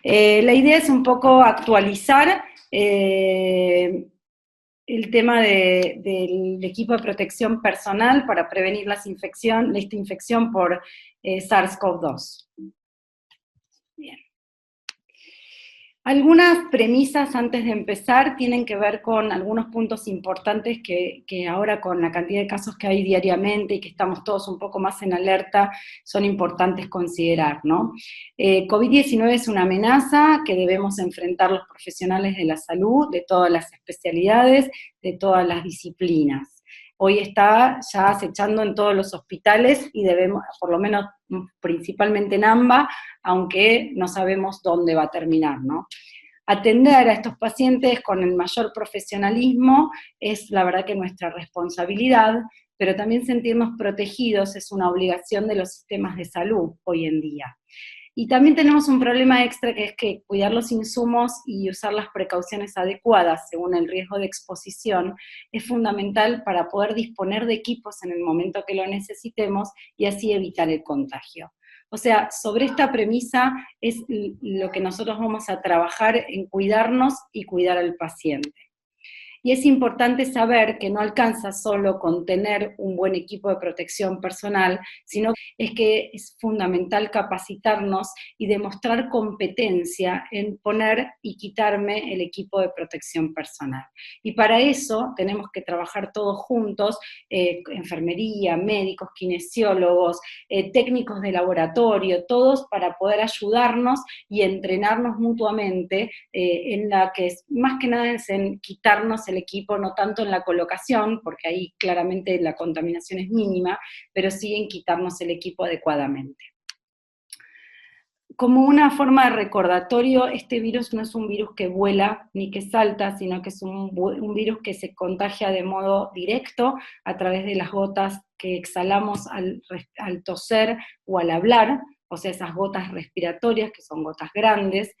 La idea es un poco actualizar el tema del equipo de protección personal para prevenir esta infección por SARS-CoV-2. Bien. Algunas premisas antes de empezar tienen que ver con algunos puntos importantes que ahora con la cantidad de casos que hay diariamente y que estamos todos un poco más en alerta, son importantes considerar, ¿no? COVID-19 es una amenaza que debemos enfrentar los profesionales de la salud, de todas las especialidades, de todas las disciplinas. Hoy está ya acechando en todos los hospitales y debemos, por lo menos principalmente en AMBA, aunque no sabemos dónde va a terminar, ¿no? Atender a estos pacientes con el mayor profesionalismo es la verdad que nuestra responsabilidad, pero también sentirnos protegidos es una obligación de los sistemas de salud hoy en día. Y también tenemos un problema extra que es que cuidar los insumos y usar las precauciones adecuadas según el riesgo de exposición es fundamental para poder disponer de equipos en el momento que lo necesitemos y así evitar el contagio. O sea, sobre esta premisa es lo que nosotros vamos a trabajar en cuidarnos y cuidar al paciente. Y es importante saber que no alcanza solo con tener un buen equipo de protección personal, sino es que es fundamental capacitarnos y demostrar competencia en poner y quitarme el equipo de protección personal. Y para eso tenemos que trabajar todos juntos, enfermería, médicos, kinesiólogos, técnicos de laboratorio, todos para poder ayudarnos y entrenarnos mutuamente en la que es, más que nada es en quitarnos el equipo, no tanto en la colocación, porque ahí claramente la contaminación es mínima, pero sí en quitarnos el equipo adecuadamente. Como una forma de recordatorio, este virus no es un virus que vuela ni que salta, sino que es un virus que se contagia de modo directo a través de las gotas que exhalamos al toser o al hablar, o sea, esas gotas respiratorias, que son gotas grandes,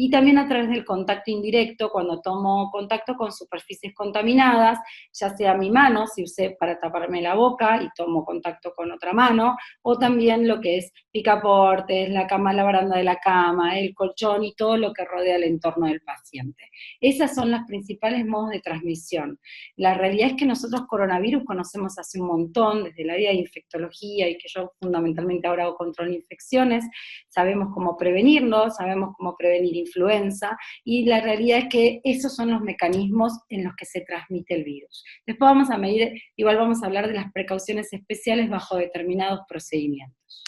y también a través del contacto indirecto, cuando tomo contacto con superficies contaminadas, ya sea mi mano, si usé para taparme la boca y tomo contacto con otra mano, o también lo que es picaportes, la baranda de la cama, el colchón y todo lo que rodea el entorno del paciente. Esas son los principales modos de transmisión. La realidad es que nosotros coronavirus conocemos hace un montón, desde el área de infectología, y que yo fundamentalmente ahora hago control de infecciones, sabemos cómo prevenirlo, sabemos cómo prevenir influenza, y la realidad es que esos son los mecanismos en los que se transmite el virus. Después vamos a medir, igual vamos a hablar de las precauciones especiales bajo determinados procedimientos.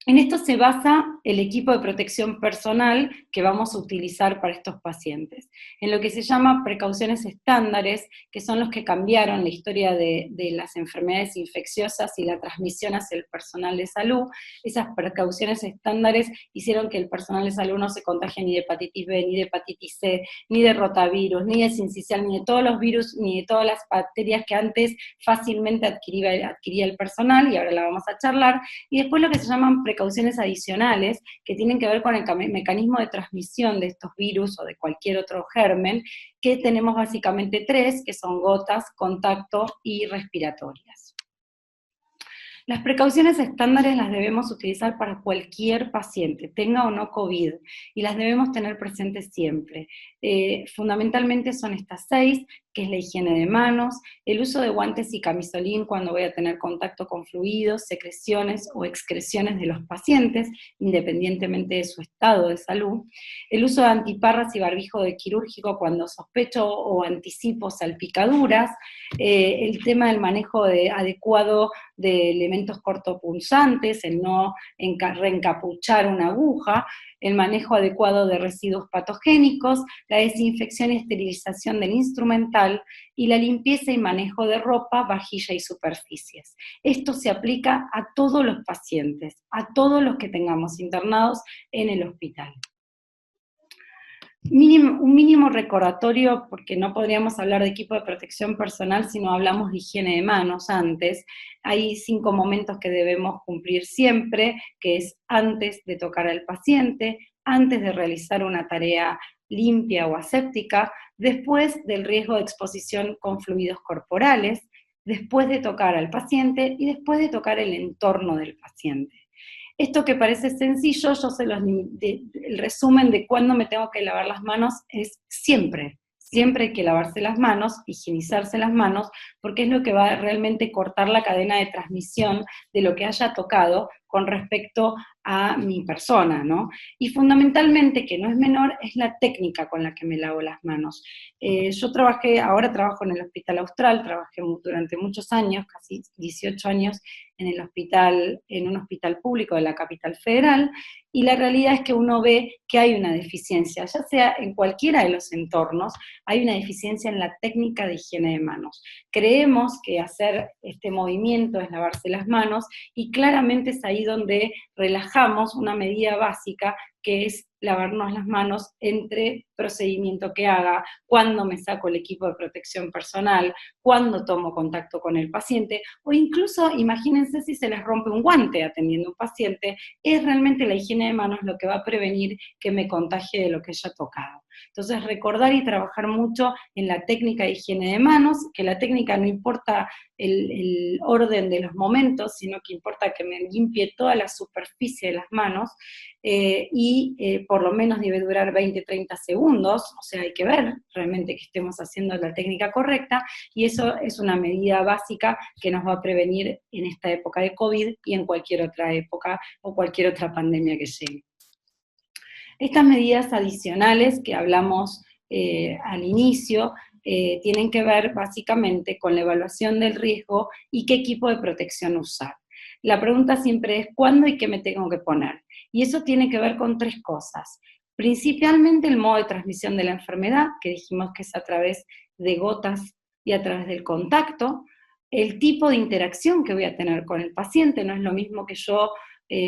En esto se basa el equipo de protección personal que vamos a utilizar para estos pacientes, en lo que se llama precauciones estándares, que son los que cambiaron la historia de las enfermedades infecciosas y la transmisión hacia el personal de salud. Esas precauciones estándares hicieron que el personal de salud no se contagie ni de hepatitis B, ni de hepatitis C, ni de rotavirus, ni de sincicial, ni de todos los virus, ni de todas las bacterias que antes fácilmente adquiría el personal, y ahora la vamos a charlar. Y después lo que se llaman precauciones adicionales, que tienen que ver con el mecanismo de transmisión de estos virus o de cualquier otro germen, que tenemos básicamente tres, que son gotas, contacto y respiratorias. Las precauciones estándares las debemos utilizar para cualquier paciente, tenga o no COVID, y las debemos tener presentes siempre. Fundamentalmente son estas 6, que es la higiene de manos, el uso de guantes y camisolín cuando voy a tener contacto con fluidos, secreciones o excreciones de los pacientes, independientemente de su estado de salud, el uso de antiparras y barbijo de quirúrgico cuando sospecho o anticipo salpicaduras, el tema del manejo adecuado de elementos cortopunzantes, el no reencapuchar una aguja, el manejo adecuado de residuos patogénicos, la desinfección y esterilización del instrumental, y la limpieza y manejo de ropa, vajilla y superficies. Esto se aplica a todos los pacientes, a todos los que tengamos internados en el hospital. Un mínimo recordatorio, porque no podríamos hablar de equipo de protección personal si no hablamos de higiene de manos antes. Hay 5 momentos que debemos cumplir siempre, que es antes de tocar al paciente, antes de realizar una tarea limpia o aséptica, después del riesgo de exposición con fluidos corporales, después de tocar al paciente y después de tocar el entorno del paciente. Esto que parece sencillo, yo el resumen de cuándo me tengo que lavar las manos es siempre. Siempre hay que lavarse las manos, higienizarse las manos, porque es lo que va a realmente cortar la cadena de transmisión de lo que haya tocado con respecto a mi persona, ¿no? Y fundamentalmente, que no es menor, es la técnica con la que me lavo las manos. Yo ahora trabajo en el Hospital Austral, trabajé durante muchos años, casi 18 años, en un hospital público de la capital federal, y la realidad es que uno ve que hay una deficiencia, ya sea en cualquiera de los entornos, hay una deficiencia en la técnica de higiene de manos. Creemos que hacer este movimiento es lavarse las manos, y claramente es ahí donde relajamos una medida básica, que es lavarnos las manos entre procedimiento que haga, cuando me saco el equipo de protección personal, cuando tomo contacto con el paciente, o incluso imagínense si se les rompe un guante atendiendo a un paciente, es realmente la higiene de manos lo que va a prevenir que me contagie de lo que haya tocado. Entonces, recordar y trabajar mucho en la técnica de higiene de manos, que la técnica no importa el orden de los momentos, sino que importa que me limpie toda la superficie de las manos, por lo menos debe durar 20-30 segundos, o sea, hay que ver realmente que estemos haciendo la técnica correcta, y eso es una medida básica que nos va a prevenir en esta época de COVID y en cualquier otra época o cualquier otra pandemia que llegue. Estas medidas adicionales que hablamos al inicio tienen que ver básicamente con la evaluación del riesgo y qué equipo de protección usar. La pregunta siempre es ¿cuándo y qué me tengo que poner? Y eso tiene que ver con tres cosas. Principalmente el modo de transmisión de la enfermedad, que dijimos que es a través de gotas y a través del contacto. El tipo de interacción que voy a tener con el paciente, no es lo mismo que yo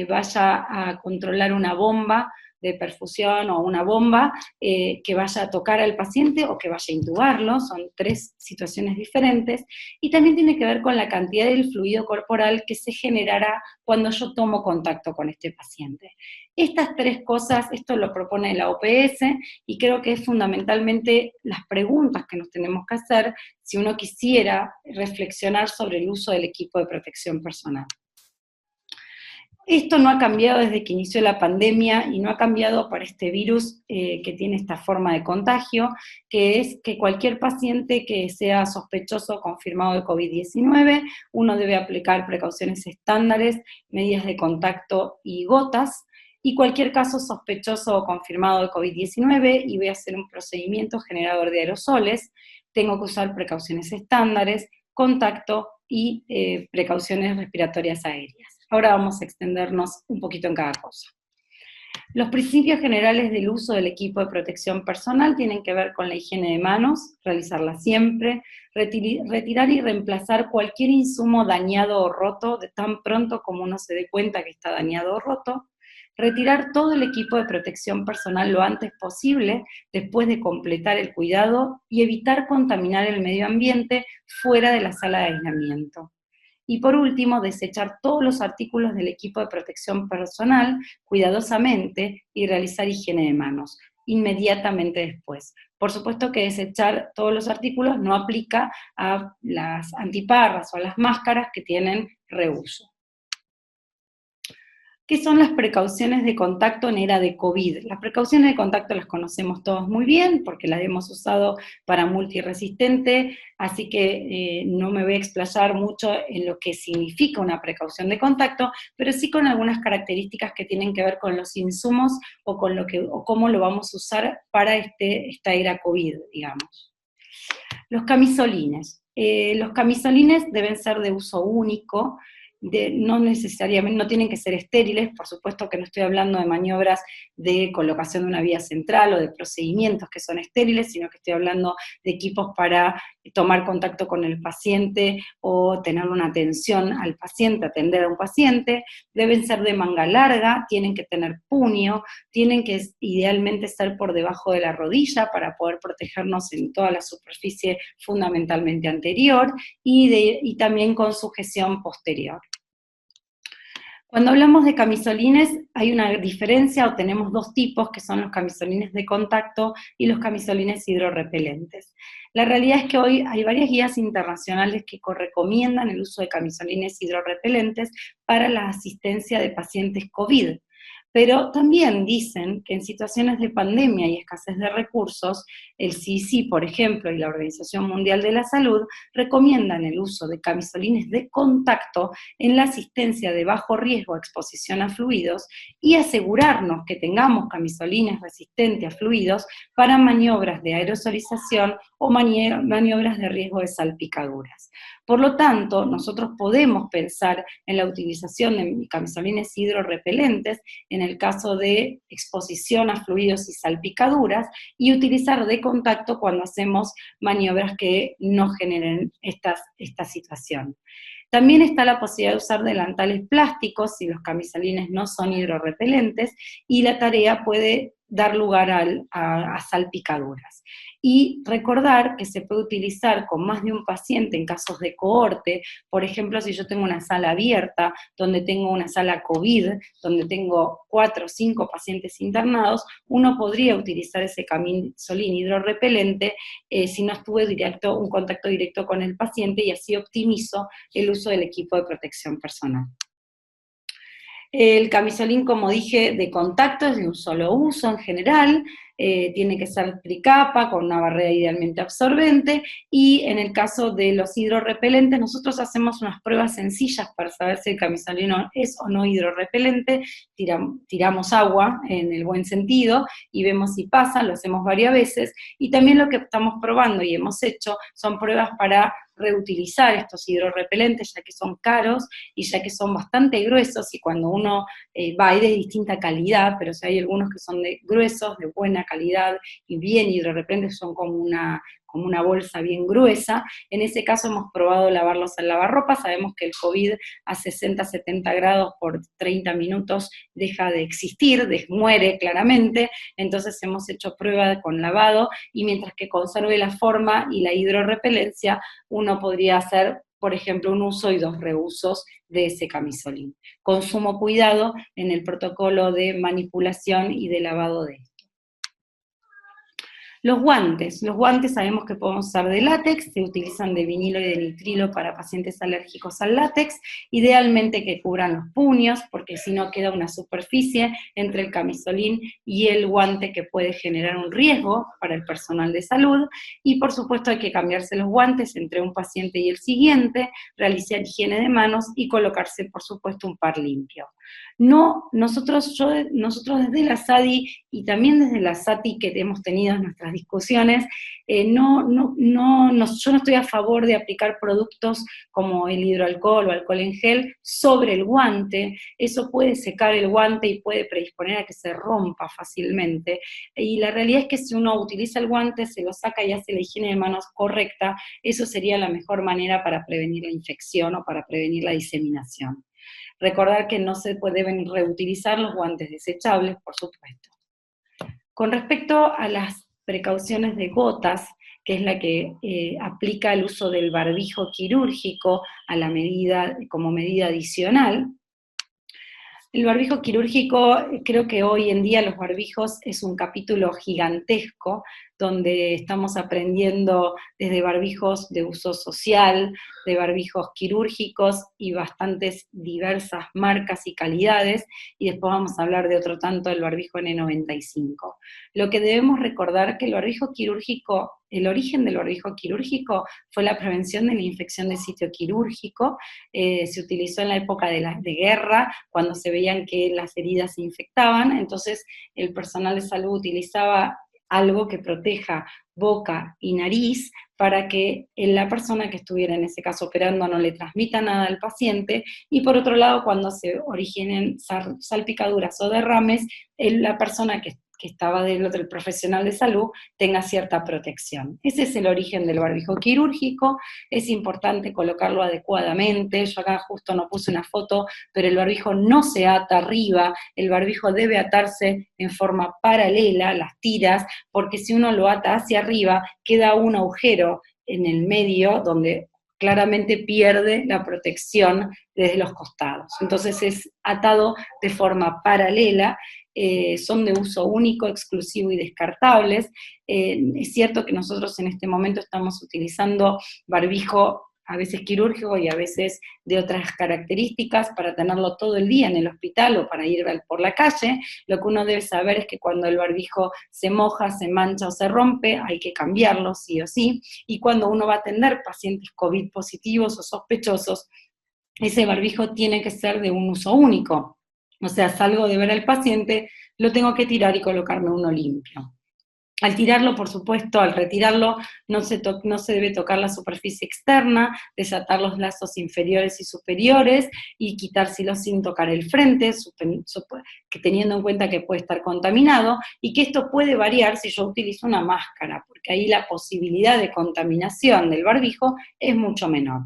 vaya a controlar una bomba de perfusión o una bomba que vaya a tocar al paciente o que vaya a intubarlo, son tres situaciones diferentes, y también tiene que ver con la cantidad del fluido corporal que se generará cuando yo tomo contacto con este paciente. Estas tres cosas, esto lo propone la OPS, y creo que es fundamentalmente las preguntas que nos tenemos que hacer si uno quisiera reflexionar sobre el uso del equipo de protección personal. Esto no ha cambiado desde que inició la pandemia y no ha cambiado para este virus que tiene esta forma de contagio, que es que cualquier paciente que sea sospechoso o confirmado de COVID-19, uno debe aplicar precauciones estándares, medidas de contacto y gotas, y cualquier caso sospechoso o confirmado de COVID-19 y voy a hacer un procedimiento generador de aerosoles, tengo que usar precauciones estándares, contacto y precauciones respiratorias aéreas. Ahora vamos a extendernos un poquito en cada cosa. Los principios generales del uso del equipo de protección personal tienen que ver con la higiene de manos, realizarla siempre, retirar y reemplazar cualquier insumo dañado o roto de tan pronto como uno se dé cuenta que está dañado o roto, retirar todo el equipo de protección personal lo antes posible después de completar el cuidado y evitar contaminar el medio ambiente fuera de la sala de aislamiento. Y por último, desechar todos los artículos del equipo de protección personal cuidadosamente y realizar higiene de manos inmediatamente después. Por supuesto que desechar todos los artículos no aplica a las antiparras o a las máscaras que tienen reuso. ¿Qué son las precauciones de contacto en era de COVID? Las precauciones de contacto las conocemos todos muy bien porque las hemos usado para multiresistente, así que no me voy a explayar mucho en lo que significa una precaución de contacto, pero sí con algunas características que tienen que ver con los insumos o cómo lo vamos a usar para esta era COVID, digamos. Los camisolines. Los camisolines deben ser de uso único, no necesariamente, no tienen que ser estériles, por supuesto que no estoy hablando de maniobras de colocación de una vía central o de procedimientos que son estériles, sino que estoy hablando de equipos para tomar contacto con el paciente o tener una atención al paciente, atender a un paciente. Deben ser de manga larga, tienen que tener puño, tienen que idealmente ser por debajo de la rodilla para poder protegernos en toda la superficie fundamentalmente anterior y también con sujeción posterior. Cuando hablamos de camisolines, hay una diferencia, o tenemos dos tipos, que son los camisolines de contacto y los camisolines hidrorrepelentes. La realidad es que hoy hay varias guías internacionales que recomiendan el uso de camisolines hidrorrepelentes para la asistencia de pacientes COVID. Pero también dicen que en situaciones de pandemia y escasez de recursos, el CDC, por ejemplo, y la Organización Mundial de la Salud recomiendan el uso de camisolines de contacto en la asistencia de bajo riesgo a exposición a fluidos y asegurarnos que tengamos camisolines resistentes a fluidos para maniobras de aerosolización o maniobras de riesgo de salpicaduras. Por lo tanto, nosotros podemos pensar en la utilización de camisolines hidrorrepelentes en el caso de exposición a fluidos y salpicaduras, y utilizar de contacto cuando hacemos maniobras que no generen esta situación. También está la posibilidad de usar delantales plásticos si los camisolines no son hidrorrepelentes, y la tarea puede dar lugar a salpicaduras. Y recordar que se puede utilizar con más de un paciente en casos de cohorte. Por ejemplo, si yo tengo una sala abierta, donde tengo una sala COVID, donde tengo 4 o 5 pacientes internados, uno podría utilizar ese camisolín hidrorrepelente si no estuve un contacto directo con el paciente, y así optimizo el uso del equipo de protección personal. El camisolín, como dije, de contacto es de un solo uso en general, tiene que ser tricapa, con una barrera idealmente absorbente, y en el caso de los hidrorrepelentes, nosotros hacemos unas pruebas sencillas para saber si el camisolín es o no hidrorrepelente. Tiramos agua, en el buen sentido, y vemos si pasa, lo hacemos varias veces, y también lo que estamos probando y hemos hecho son pruebas para reutilizar estos hidrorrepelentes, ya que son caros y ya que son bastante gruesos, y cuando uno hay de distinta calidad, pero si hay algunos que son gruesos, de buena calidad y bien hidrorrepelentes, son como una bolsa bien gruesa. En ese caso hemos probado lavarlos al lavarropas. Sabemos que el COVID a 60, 70 grados por 30 minutos deja de existir, muere claramente. Entonces hemos hecho prueba con lavado, y mientras que conserve la forma y la hidrorrepelencia, uno podría hacer, por ejemplo, un uso y 2 reusos de ese camisolín, con sumo cuidado en el protocolo de manipulación y de lavado de esto. Los guantes sabemos que podemos usar de látex, se utilizan de vinilo y de nitrilo para pacientes alérgicos al látex, idealmente que cubran los puños, porque si no queda una superficie entre el camisolín y el guante que puede generar un riesgo para el personal de salud. Y por supuesto hay que cambiarse los guantes entre un paciente y el siguiente, realizar higiene de manos y colocarse, por supuesto, un par limpio. Nosotros desde la SADI y también desde la SATI, que hemos tenido nuestras discusiones, yo no estoy a favor de aplicar productos como el hidroalcohol o alcohol en gel sobre el guante. Eso puede secar el guante y puede predisponer a que se rompa fácilmente. Y la realidad es que si uno utiliza el guante, se lo saca y hace la higiene de manos correcta, eso sería la mejor manera para prevenir la infección o para prevenir la diseminación. Recordar que no se deben reutilizar los guantes desechables, por supuesto. Con respecto a las precauciones de gotas, que es la que aplica el uso del barbijo quirúrgico como medida adicional. El barbijo quirúrgico, creo que hoy en día los barbijos es un capítulo gigantesco, donde estamos aprendiendo desde barbijos de uso social, de barbijos quirúrgicos y bastantes diversas marcas y calidades, y después vamos a hablar de otro tanto, el barbijo N95. Lo que debemos recordar que el barbijo quirúrgico, el origen del barbijo quirúrgico fue la prevención de la infección del sitio quirúrgico. Se utilizó en la época de guerra, cuando se veían que las heridas se infectaban, entonces el personal de salud utilizaba algo que proteja boca y nariz para que la persona que estuviera en ese caso operando no le transmita nada al paciente, y por otro lado, cuando se originen salpicaduras o derrames, la persona que estaba del profesional de salud tenga cierta protección. Ese es el origen del barbijo quirúrgico. Es importante colocarlo adecuadamente. Yo acá justo no puse una foto, pero el barbijo no se ata arriba, el barbijo debe atarse en forma paralela, las tiras, porque si uno lo ata hacia arriba, queda un agujero en el medio donde claramente pierde la protección desde los costados. Entonces es atado de forma paralela, son de uso único, exclusivo y descartables. Es cierto que nosotros en este momento estamos utilizando barbijo a veces quirúrgico y a veces de otras características para tenerlo todo el día en el hospital o para ir por la calle. Lo que uno debe saber es que cuando el barbijo se moja, se mancha o se rompe, hay que cambiarlo sí o sí, y cuando uno va a atender pacientes COVID positivos o sospechosos, ese barbijo tiene que ser de un uso único. O sea, salgo de ver al paciente, lo tengo que tirar y colocarme uno limpio. Al tirarlo, por supuesto, al retirarlo, no se debe tocar la superficie externa, desatar los lazos inferiores y superiores y quitárselos sin tocar el frente, que teniendo en cuenta que puede estar contaminado, y que esto puede variar si yo utilizo una máscara, porque ahí la posibilidad de contaminación del barbijo es mucho menor.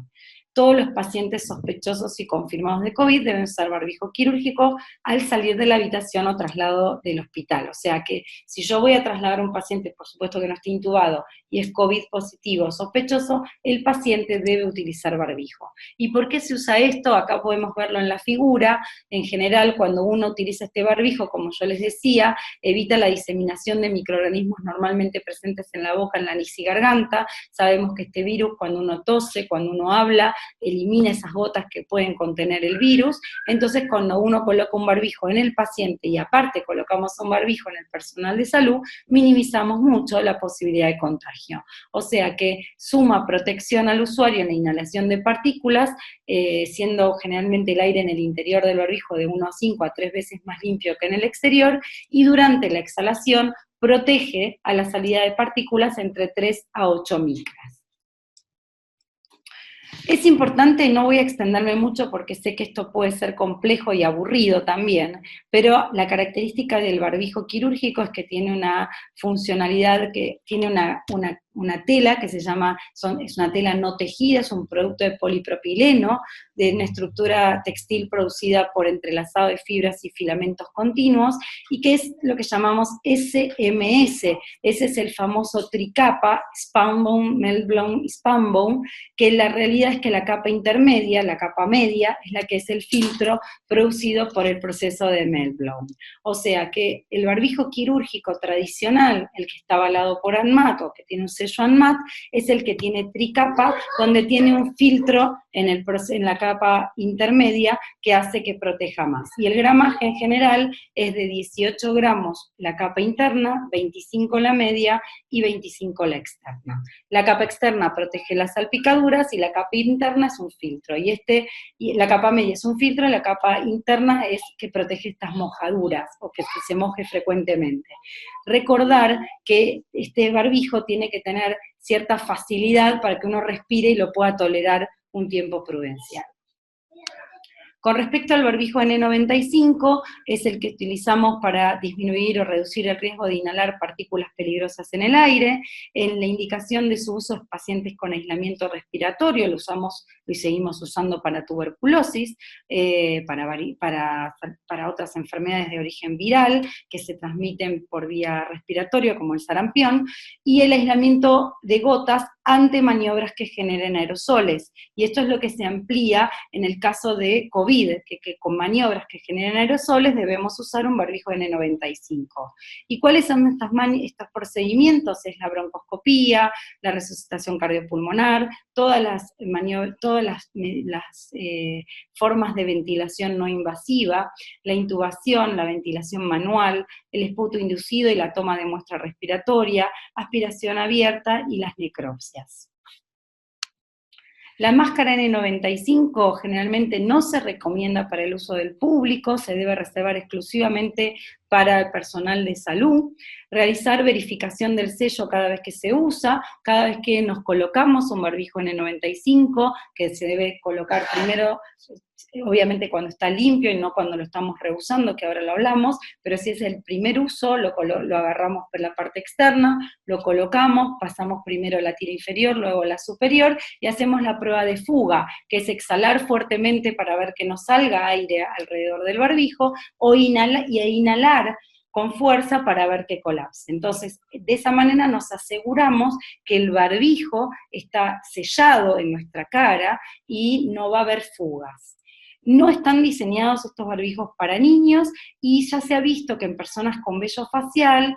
Todos los pacientes sospechosos y confirmados de COVID deben usar barbijo quirúrgico al salir de la habitación o traslado del hospital. O sea que si yo voy a trasladar a un paciente, por supuesto que no esté intubado, y es COVID positivo o sospechoso, el paciente debe utilizar barbijo. ¿Y por qué se usa esto? Acá podemos verlo en la figura. En general, cuando uno utiliza este barbijo, como yo les decía, evita la diseminación de microorganismos normalmente presentes en la boca, en la nariz y garganta. Sabemos que este virus, cuando uno tose, cuando uno habla, elimina esas gotas que pueden contener el virus. Entonces, cuando uno coloca un barbijo en el paciente y aparte colocamos un barbijo en el personal de salud, minimizamos mucho la posibilidad de contagio. O sea que suma protección al usuario en la inhalación de partículas, siendo generalmente el aire en el interior del barbijo de 1,5 a 3 veces más limpio que en el exterior, y durante la exhalación protege a la salida de partículas entre 3 a 8 micras. Es importante, no voy a extenderme mucho porque sé que esto puede ser complejo y aburrido también, pero la característica del barbijo quirúrgico es que tiene una funcionalidad, que tiene una tela que se llama, es una tela no tejida, es un producto de polipropileno, de una estructura textil producida por entrelazado de fibras y filamentos continuos, y que es lo que llamamos SMS. Ese es el famoso tricapa, spunbone, meltblown y spunbone, que la realidad es que la capa intermedia, la capa media, es la que es el filtro producido por el proceso de meltblown. O sea que el barbijo quirúrgico tradicional, el que está avalado por ANMAT o que tiene un sello ANMAT, es el que tiene tricapa, donde tiene un filtro en la capa intermedia que hace que proteja más. Y el gramaje en general es de 18 gramos la capa interna, 25 la media y 25 la externa. La capa externa protege las salpicaduras y la capa interna es un filtro. Y la capa media es un filtro y la capa interna es que protege estas mojaduras o que se moje frecuentemente. Recordar que este barbijo tiene que tener cierta facilidad para que uno respire y lo pueda tolerar un tiempo prudencial. Con respecto al barbijo N95, es el que utilizamos para disminuir o reducir el riesgo de inhalar partículas peligrosas en el aire. En la indicación de su uso en pacientes con aislamiento respiratorio, lo usamos y seguimos usando para tuberculosis, para otras enfermedades de origen viral que se transmiten por vía respiratoria, como el sarampión, y el aislamiento de gotas ante maniobras que generen aerosoles. Y esto es lo que se amplía en el caso de COVID, que con maniobras que generen aerosoles debemos usar un barbijo N95. ¿Y cuáles son estos procedimientos? Es la broncoscopía, la resucitación cardiopulmonar, todas las formas de ventilación no invasiva, la intubación, la ventilación manual, el esputo inducido y la toma de muestra respiratoria, aspiración abierta y las necropsias. La máscara N95 generalmente no se recomienda para el uso del público, se debe reservar exclusivamente para el personal de salud. Realizar verificación del sello cada vez que se usa, cada vez que nos colocamos un barbijo N95, que se debe colocar primero, obviamente cuando está limpio y no cuando lo estamos reusando, que ahora lo hablamos, pero si es el primer uso, lo agarramos por la parte externa, lo colocamos, pasamos primero la tira inferior, luego la superior, y hacemos la prueba de fuga, que es exhalar fuertemente para ver que no salga aire alrededor del barbijo, o inhalar con fuerza para ver que colapse. Entonces, de esa manera nos aseguramos que el barbijo está sellado en nuestra cara y no va a haber fugas. No están diseñados estos barbijos para niños y ya se ha visto que en personas con vello facial,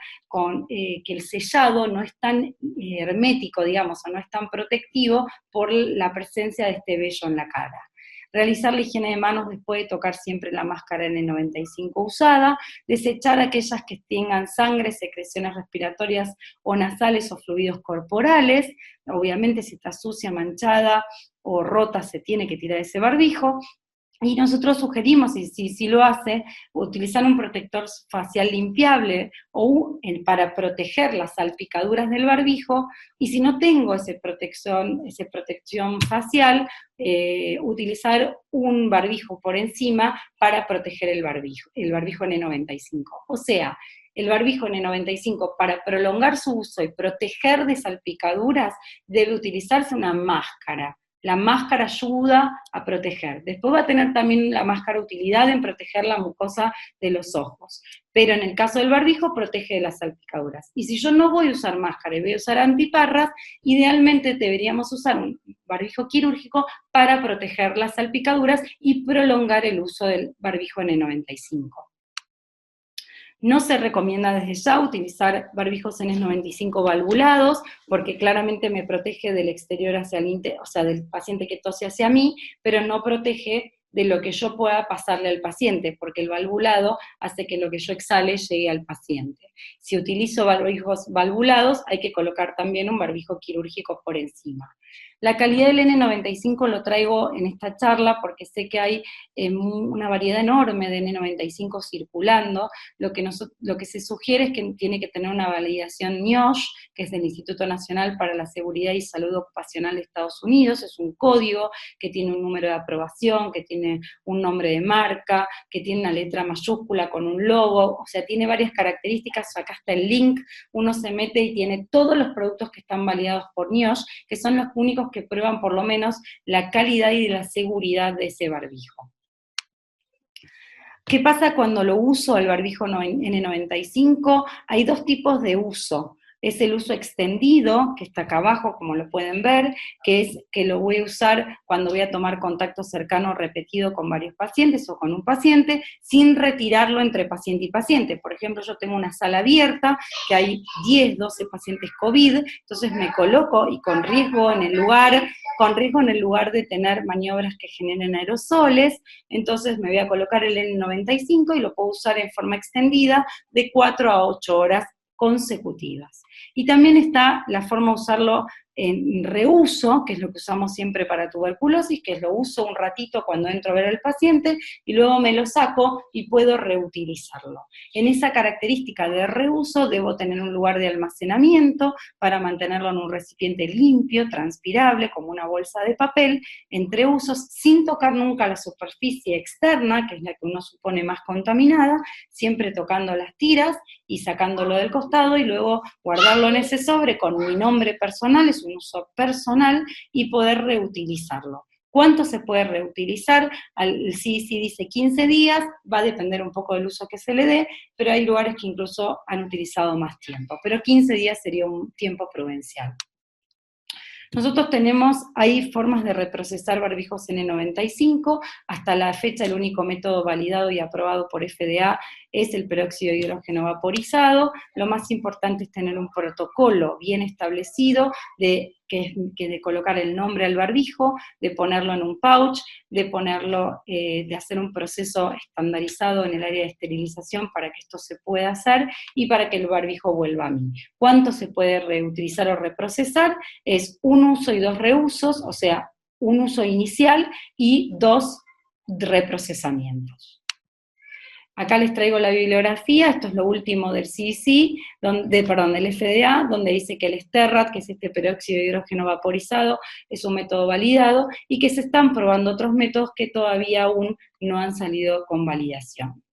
que el sellado no es tan hermético, digamos, o no es tan protectivo por la presencia de este vello en la cara. Realizar la higiene de manos después de tocar siempre la máscara N95 usada, desechar aquellas que tengan sangre, secreciones respiratorias o nasales o fluidos corporales, obviamente si está sucia, manchada o rota se tiene que tirar ese barbijo, y nosotros sugerimos, y si lo hace, utilizar un protector facial limpiable para proteger las salpicaduras del barbijo, y si no tengo esa protección facial, utilizar un barbijo por encima para proteger el barbijo N95. O sea, el barbijo N95, para prolongar su uso y proteger de salpicaduras, debe utilizarse una máscara. La máscara ayuda a proteger. Después va a tener también la máscara utilidad en proteger la mucosa de los ojos. Pero en el caso del barbijo, protege de las salpicaduras. Y si yo no voy a usar máscara y voy a usar antiparras, idealmente deberíamos usar un barbijo quirúrgico para proteger las salpicaduras y prolongar el uso del barbijo N95. No se recomienda desde ya utilizar barbijos N95 valvulados, porque claramente me protege del exterior hacia el interior, o sea, del paciente que tose hacia mí, pero no protege de lo que yo pueda pasarle al paciente, porque el valvulado hace que lo que yo exhale llegue al paciente. Si utilizo barbijos valvulados, hay que colocar también un barbijo quirúrgico por encima. La calidad del N95 lo traigo en esta charla porque sé que hay una variedad enorme de N95 circulando. Lo que se sugiere es que tiene que tener una validación NIOSH, que es del Instituto Nacional para la Seguridad y Salud Ocupacional de Estados Unidos. Es un código que tiene un número de aprobación, que tiene un nombre de marca, que tiene una letra mayúscula con un logo, o sea, tiene varias características. Acá está el link, uno se mete y tiene todos los productos que están validados por NIOSH, que son los únicos que prueban por lo menos la calidad y la seguridad de ese barbijo. ¿Qué pasa cuando lo uso el barbijo N95? Hay dos tipos de uso. Es el uso extendido, que está acá abajo, como lo pueden ver, que es que lo voy a usar cuando voy a tomar contacto cercano repetido con varios pacientes o con un paciente, sin retirarlo entre paciente y paciente. Por ejemplo, yo tengo una sala abierta, que hay 10, 12 pacientes COVID, entonces me coloco y con riesgo en el lugar de tener maniobras que generen aerosoles, entonces me voy a colocar el N95 y lo puedo usar en forma extendida de 4 a 8 horas consecutivas. Y también está la forma de usarlo en reuso, que es lo que usamos siempre para tuberculosis, que es lo uso un ratito cuando entro a ver al paciente y luego me lo saco y puedo reutilizarlo. En esa característica de reuso debo tener un lugar de almacenamiento para mantenerlo en un recipiente limpio, transpirable, como una bolsa de papel, entre usos, sin tocar nunca la superficie externa, que es la que uno supone más contaminada, siempre tocando las tiras y sacándolo del costado y luego guardarlo en ese sobre con mi nombre personal, es un uso personal, y poder reutilizarlo. ¿Cuánto se puede reutilizar? El CDC dice 15 días, va a depender un poco del uso que se le dé, pero hay lugares que incluso han utilizado más tiempo, pero 15 días sería un tiempo prudencial. Nosotros hay formas de reprocesar barbijos N95, hasta la fecha el único método validado y aprobado por FDA es el peróxido de hidrógeno vaporizado. Lo más importante es tener un protocolo bien establecido de colocar el nombre al barbijo, de ponerlo en un pouch, de hacer un proceso estandarizado en el área de esterilización para que esto se pueda hacer y para que el barbijo vuelva a mí. ¿Cuánto se puede reutilizar o reprocesar? Es un uso y 2 reusos, o sea, un uso inicial y 2 reprocesamientos. Acá les traigo la bibliografía, esto es lo último del CDC, del FDA, donde dice que el Sterrat, que es este peróxido de hidrógeno vaporizado, es un método validado, y que se están probando otros métodos que todavía aún no han salido con validación.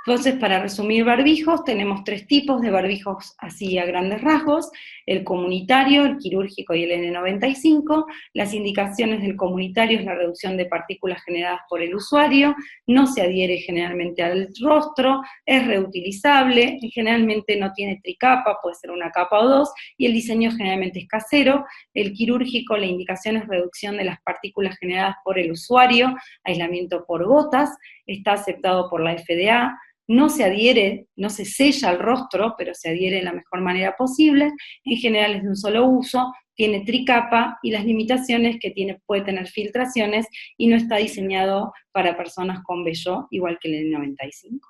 Entonces, para resumir barbijos, tenemos 3 tipos de barbijos así a grandes rasgos: el comunitario, el quirúrgico y el N95. Las indicaciones del comunitario es la reducción de partículas generadas por el usuario, no se adhiere generalmente al rostro, es reutilizable, generalmente no tiene tricapa, puede ser una capa o dos, y el diseño generalmente es casero. El quirúrgico, la indicación es reducción de las partículas generadas por el usuario, aislamiento por gotas, está aceptado por la FDA, no se adhiere, no se sella al rostro, pero se adhiere de la mejor manera posible, en general es de un solo uso, tiene tricapa y las limitaciones que tiene, puede tener filtraciones y no está diseñado para personas con vello, igual que el N95.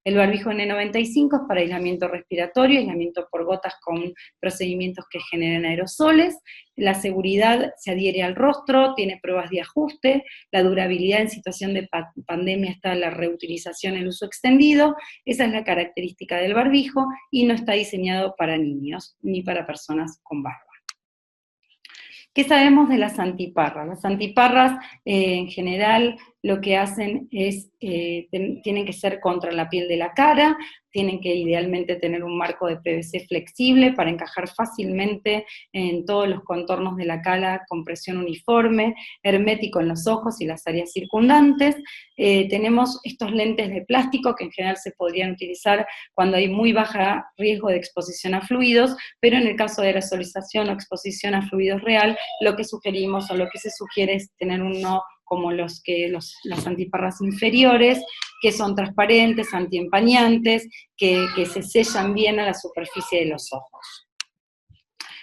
El barbijo N95 es para aislamiento respiratorio, aislamiento por gotas con procedimientos que generan aerosoles. La seguridad se adhiere al rostro, tiene pruebas de ajuste, la durabilidad en situación de pandemia está la reutilización, el uso extendido. Esa es la característica del barbijo y no está diseñado para niños ni para personas con barba. ¿Qué sabemos de las antiparras? Las antiparras, en general, lo que hacen es, tienen que ser contra la piel de la cara, tienen que idealmente tener un marco de PVC flexible para encajar fácilmente en todos los contornos de la cara con presión uniforme, hermético en los ojos y las áreas circundantes. Tenemos estos lentes de plástico que en general se podrían utilizar cuando hay muy baja riesgo de exposición a fluidos, pero en el caso de aerosolización o exposición a fluidos real, lo que sugerimos o lo que se sugiere es tener uno como las antiparras inferiores, que son transparentes, antiempañantes, que se sellan bien a la superficie de los ojos.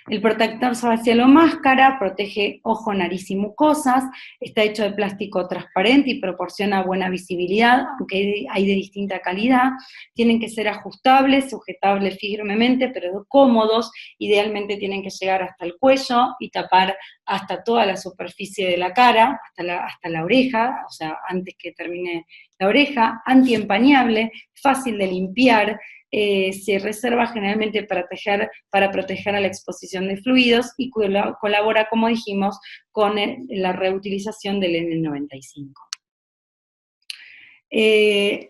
El protector facial o máscara protege ojo, nariz y mucosas, está hecho de plástico transparente y proporciona buena visibilidad, aunque hay de distinta calidad. Tienen que ser ajustables, sujetables firmemente, pero cómodos, idealmente tienen que llegar hasta el cuello y tapar hasta toda la superficie de la cara, hasta la oreja, o sea, antes que termine la oreja, antiempañable, fácil de limpiar, se reserva generalmente para proteger a la exposición de fluidos y colabora, como dijimos, con la reutilización del N95.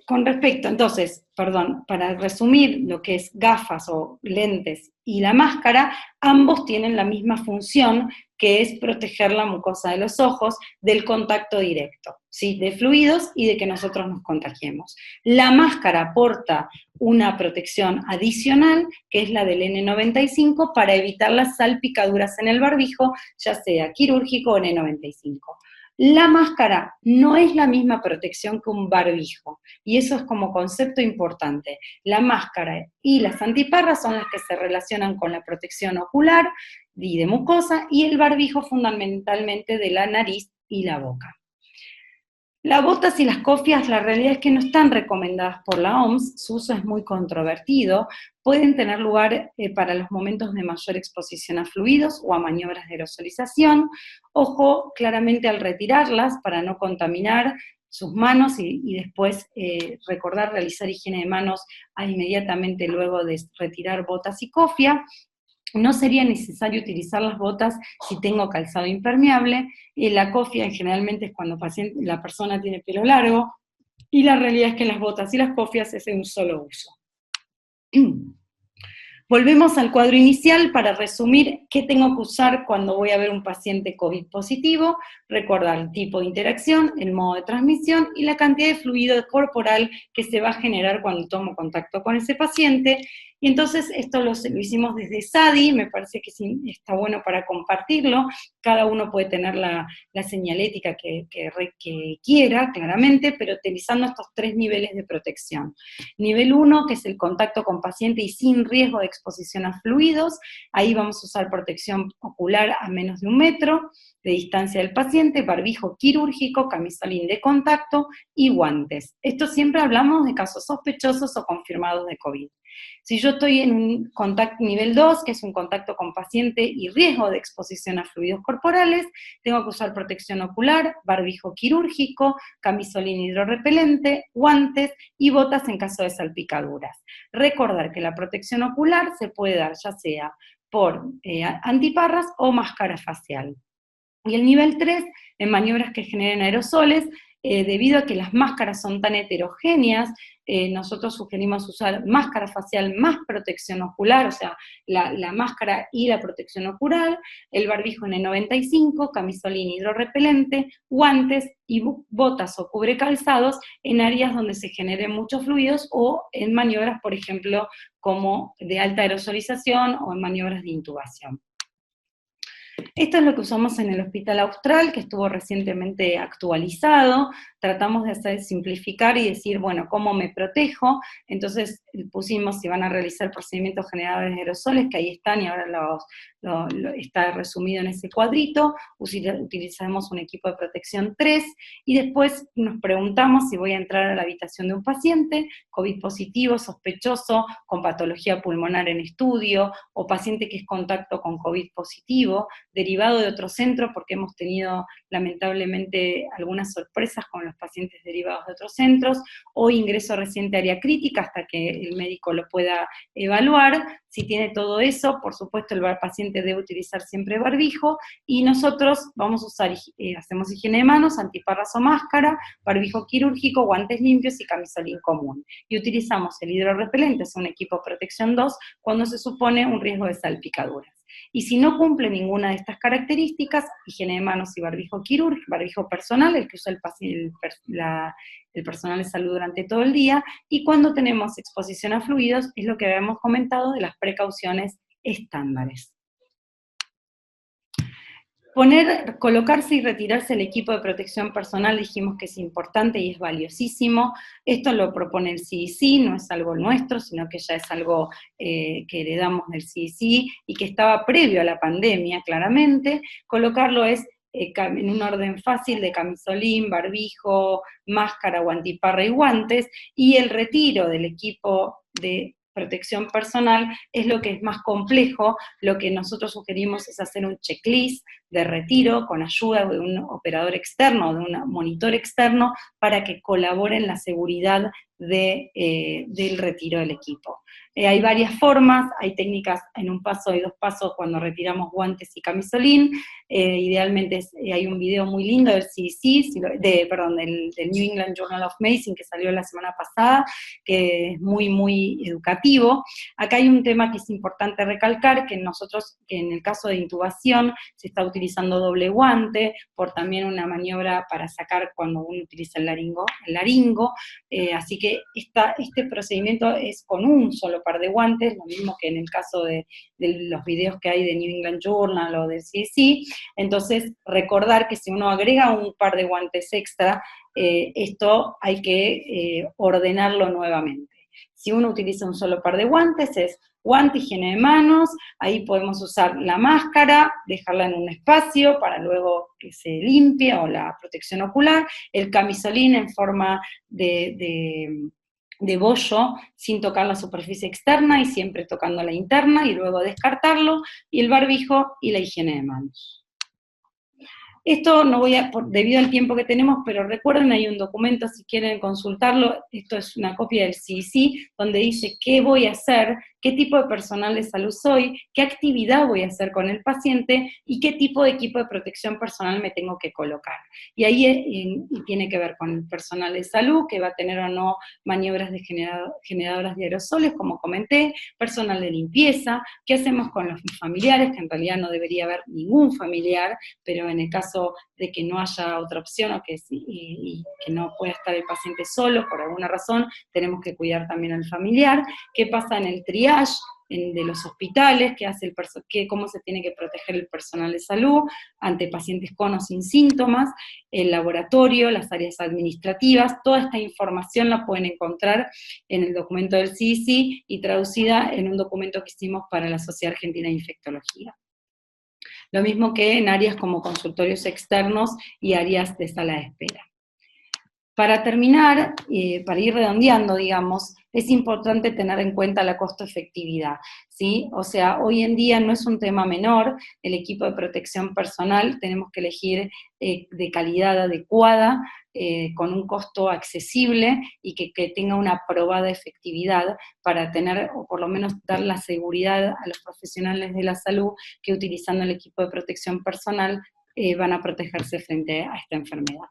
Con respecto, entonces, para resumir lo que es gafas o lentes y la máscara, ambos tienen la misma función, que es proteger la mucosa de los ojos del contacto directo, ¿sí? De fluidos y de que nosotros nos contagiemos. La máscara aporta una protección adicional, que es la del N95, para evitar las salpicaduras en el barbijo, ya sea quirúrgico o N95. La máscara no es la misma protección que un barbijo, y eso es como concepto importante. La máscara y las antiparras son las que se relacionan con la protección ocular y de mucosa, y el barbijo fundamentalmente de la nariz y la boca. Las botas y las cofias, la realidad es que no están recomendadas por la OMS, su uso es muy controvertido, pueden tener lugar para los momentos de mayor exposición a fluidos o a maniobras de aerosolización. Ojo claramente al retirarlas para no contaminar sus manos y después recordar realizar higiene de manos inmediatamente luego de retirar botas y cofia. No sería necesario utilizar las botas si tengo calzado impermeable. La cofia generalmente es cuando la persona tiene pelo largo, y la realidad es que las botas y las cofias es de un solo uso. Volvemos al cuadro inicial para resumir qué tengo que usar cuando voy a ver un paciente COVID positivo. Recordar el tipo de interacción, el modo de transmisión y la cantidad de fluido corporal que se va a generar cuando tomo contacto con ese paciente. Y entonces esto lo hicimos desde SADI, me parece que sí, está bueno para compartirlo. Cada uno puede tener la señalética que quiera, claramente, pero utilizando estos 3 niveles de protección. Nivel 1, que es el contacto con paciente y sin riesgo de exposición a fluidos. Ahí vamos a usar protección ocular a menos de 1 metro de distancia del paciente, barbijo quirúrgico, camisolín de contacto y guantes. Esto siempre hablamos de casos sospechosos o confirmados de COVID. Si yo estoy en un contacto nivel 2, que es un contacto con paciente y riesgo de exposición a fluidos corporales, tengo que usar protección ocular, barbijo quirúrgico, camisolín hidrorrepelente, guantes y botas en caso de salpicaduras. Recordar que la protección ocular se puede dar ya sea por antiparras o máscara facial. Y el nivel 3, en maniobras que generen aerosoles, debido a que las máscaras son tan heterogéneas, nosotros sugerimos usar máscara facial más protección ocular, o sea, la máscara y la protección ocular, el barbijo N95, camisolín hidrorrepelente, guantes y botas o cubrecalzados en áreas donde se generen muchos fluidos o en maniobras, por ejemplo, como de alta aerosolización o en maniobras de intubación. Esto es lo que usamos en el Hospital Austral, que estuvo recientemente actualizado. Tratamos de hacer simplificar y decir, bueno, ¿cómo me protejo? Entonces pusimos si van a realizar procedimientos generadores de aerosoles, que ahí están y ahora está resumido en ese cuadrito. Utilizamos un equipo de protección 3 y después nos preguntamos si voy a entrar a la habitación de un paciente, COVID positivo, sospechoso, con patología pulmonar en estudio, o paciente que es contacto con COVID positivo, derivado de otro centro, porque hemos tenido lamentablemente algunas sorpresas con los pacientes derivados de otros centros, o ingreso reciente a área crítica hasta que el médico lo pueda evaluar. Si tiene todo eso, por supuesto el paciente debe utilizar siempre barbijo, y nosotros vamos a usar, hacemos higiene de manos, antiparras o máscara, barbijo quirúrgico, guantes limpios y camisolín común. Y utilizamos el hidrorrepelente, es un equipo de protección 2, cuando se supone un riesgo de salpicaduras. Y si no cumple ninguna de estas características, higiene de manos y barbijo quirúrgico, barbijo personal, el que usa el personal de salud durante todo el día, y cuando tenemos exposición a fluidos, es lo que habíamos comentado de las precauciones estándares. Colocarse y retirarse el equipo de protección personal dijimos que es importante y es valiosísimo. Esto lo propone el CDC, no es algo nuestro, sino que ya es algo que heredamos del CDC y que estaba previo a la pandemia, claramente. Colocarlo es en un orden fácil de camisolín, barbijo, máscara o antiparra y guantes, y el retiro del equipo de protección personal es lo que es más complejo. Lo que nosotros sugerimos es hacer un checklist de retiro con ayuda de un operador externo, de un monitor externo, para que colabore en la seguridad del retiro del equipo. Hay varias formas, hay técnicas en un paso y 2 pasos cuando retiramos guantes y camisolín. Idealmente hay un video muy lindo del CDC, del New England Journal of Medicine, que salió la semana pasada, que es muy, muy educativo. Acá hay un tema que es importante recalcar, que en el caso de intubación, se está utilizando doble guante, por también una maniobra para sacar cuando uno utiliza el laringo, así que este procedimiento es con un solo par de guantes, lo mismo que en el caso de los videos que hay de New England Journal o del CDC. Entonces, recordar que si uno agrega un par de guantes extra, esto hay que ordenarlo nuevamente. Si uno utiliza un solo par de guantes, es guante, higiene de manos, ahí podemos usar la máscara, dejarla en un espacio para luego que se limpie, o la protección ocular, el camisolín en forma de bollo, sin tocar la superficie externa y siempre tocando la interna, y luego descartarlo, y el barbijo y la higiene de manos. Esto no debido al tiempo que tenemos, pero recuerden, hay un documento, si quieren consultarlo, esto es una copia del CDC, donde dice qué voy a hacer, qué tipo de personal de salud soy, qué actividad voy a hacer con el paciente, y qué tipo de equipo de protección personal me tengo que colocar. Y ahí tiene que ver con el personal de salud, que va a tener o no maniobras de generadoras de aerosoles, como comenté, personal de limpieza, qué hacemos con los familiares, que en realidad no debería haber ningún familiar, pero en el caso de que no haya otra opción o y que no pueda estar el paciente solo por alguna razón, tenemos que cuidar también al familiar. ¿Qué pasa en el triage de los hospitales? ¿Cómo se tiene que proteger el personal de salud ante pacientes con o sin síntomas? El laboratorio, las áreas administrativas, toda esta información la pueden encontrar en el documento del CDC y traducida en un documento que hicimos para la Sociedad Argentina de Infectología. Lo mismo que en áreas como consultorios externos y áreas de sala de espera. Para terminar, para ir redondeando, digamos, es importante tener en cuenta la costo-efectividad, ¿sí? O sea, hoy en día no es un tema menor, el equipo de protección personal tenemos que elegir de calidad adecuada, con un costo accesible y que tenga una probada efectividad para tener, o por lo menos dar la seguridad a los profesionales de la salud que utilizando el equipo de protección personal van a protegerse frente a esta enfermedad.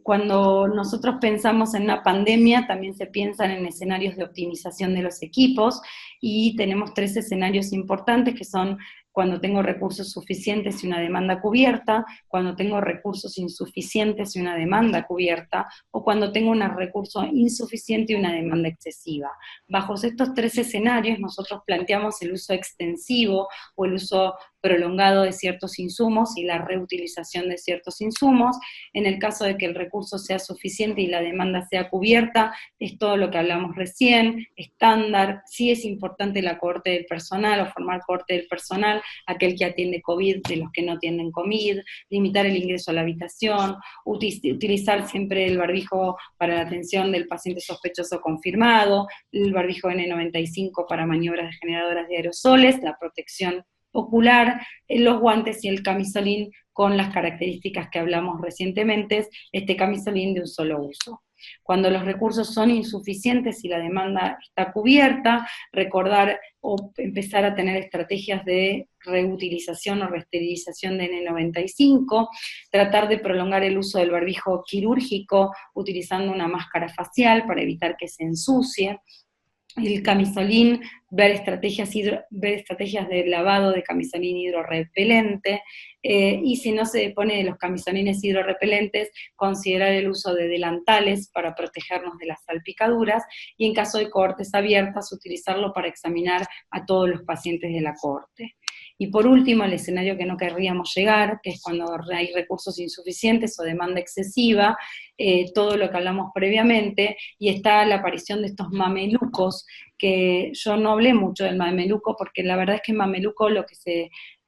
Cuando nosotros pensamos en una pandemia, también se piensan en escenarios de optimización de los equipos, y tenemos 3 escenarios importantes, que son cuando tengo recursos suficientes y una demanda cubierta, cuando tengo recursos insuficientes y una demanda cubierta, o cuando tengo un recurso insuficiente y una demanda excesiva. Bajo estos 3 escenarios, nosotros planteamos el uso extensivo o el uso prolongado de ciertos insumos y la reutilización de ciertos insumos. En el caso de que el recurso sea suficiente y la demanda sea cubierta, es todo lo que hablamos recién, estándar. Sí es importante la cohorte del personal o formar cohorte del personal, aquel que atiende COVID de los que no atienden COVID, limitar el ingreso a la habitación, utilizar siempre el barbijo para la atención del paciente sospechoso confirmado, el barbijo N95 para maniobras generadoras de aerosoles, la protección ocular, los guantes y el camisolín con las características que hablamos recientemente, este camisolín de un solo uso. Cuando los recursos son insuficientes y la demanda está cubierta, recordar o empezar a tener estrategias de reutilización o reesterilización de N95, tratar de prolongar el uso del barbijo quirúrgico utilizando una máscara facial para evitar que se ensucie, el camisolín, ver estrategias de lavado de camisolín hidrorrepelente, y si no se pone de los camisolines hidrorrepelentes, considerar el uso de delantales para protegernos de las salpicaduras, y en caso de cohortes abiertas, utilizarlo para examinar a todos los pacientes de la cohorte. Y por último, el escenario que no querríamos llegar, que es cuando hay recursos insuficientes o demanda excesiva, todo lo que hablamos previamente, y está la aparición de estos mamelucos, que yo no hablé mucho del mameluco, porque la verdad es que mameluco lo que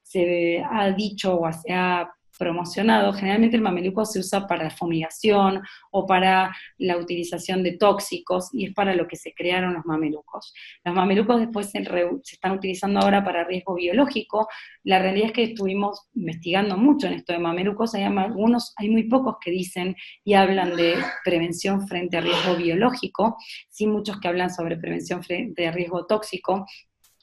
se ha dicho o se ha promocionado, generalmente el mameluco se usa para la fumigación o para la utilización de tóxicos, y es para lo que se crearon los mamelucos. Los mamelucos después se están utilizando ahora para riesgo biológico. La realidad es que estuvimos investigando mucho en esto de mamelucos, hay muy pocos que dicen y hablan de prevención frente a riesgo biológico, sí muchos que hablan sobre prevención frente a riesgo tóxico,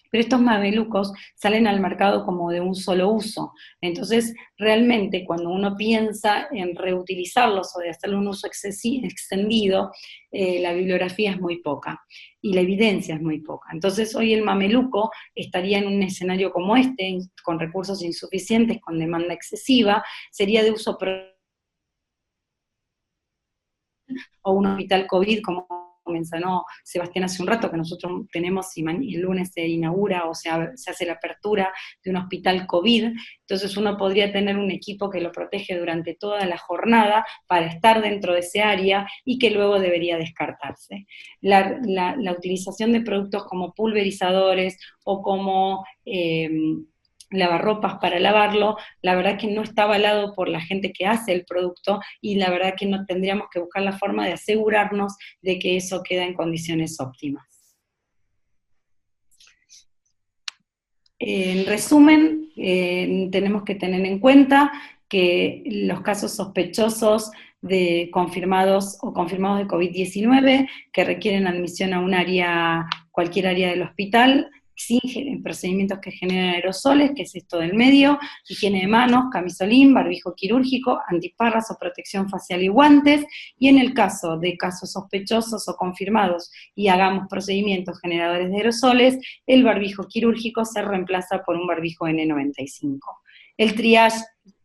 pero estos mamelucos salen al mercado como de un solo uso. Entonces, realmente, cuando uno piensa en reutilizarlos o de hacerle un uso extendido, la bibliografía es muy poca y la evidencia es muy poca. Entonces, hoy el mameluco estaría en un escenario como este, con recursos insuficientes, con demanda excesiva, sería de uso o un hospital COVID, como mencionó Sebastián hace un rato, que nosotros tenemos y el lunes se inaugura o se hace la apertura de un hospital COVID. Entonces uno podría tener un equipo que lo protege durante toda la jornada para estar dentro de ese área y que luego debería descartarse. La utilización de productos como pulverizadores o como lavarropas para lavarlo, la verdad que no está avalado por la gente que hace el producto, y la verdad que no tendríamos que buscar la forma de asegurarnos de que eso queda en condiciones óptimas. En resumen, tenemos que tener en cuenta que los casos sospechosos de confirmados o confirmados de COVID-19 que requieren admisión a un área, cualquier área del hospital, sin procedimientos que generen aerosoles, que es esto del medio, higiene de manos, camisolín, barbijo quirúrgico, antiparras o protección facial y guantes, y en el caso de casos sospechosos o confirmados y hagamos procedimientos generadores de aerosoles, el barbijo quirúrgico se reemplaza por un barbijo N95. El triage,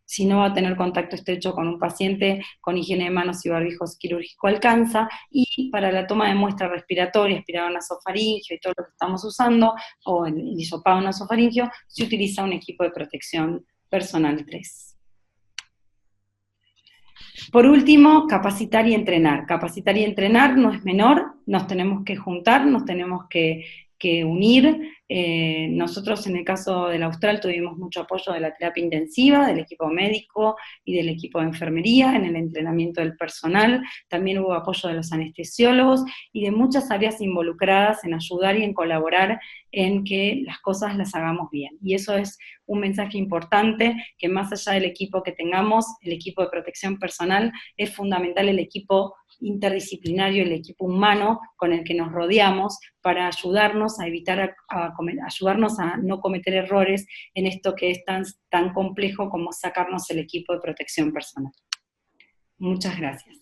si no va a tener contacto estrecho con un paciente, con higiene de manos y barbijos quirúrgico alcanza, y para la toma de muestra respiratoria, aspirado nasofaringio y todo lo que estamos usando, o el hisopado nasofaringio, se utiliza un equipo de protección personal 3. Por último, capacitar y entrenar. Capacitar y entrenar no es menor, nos tenemos que juntar, nos tenemos que unir. Nosotros en el caso del Austral tuvimos mucho apoyo de la terapia intensiva, del equipo médico y del equipo de enfermería en el entrenamiento del personal. También hubo apoyo de los anestesiólogos y de muchas áreas involucradas en ayudar y en colaborar en que las cosas las hagamos bien. Y eso es un mensaje importante, que más allá del equipo que tengamos, el equipo de protección personal, es fundamental el equipo interdisciplinario, el equipo humano con el que nos rodeamos, para ayudarnos a evitar, ayudarnos a no cometer errores en esto que es tan complejo como sacarnos el equipo de protección personal. Muchas gracias.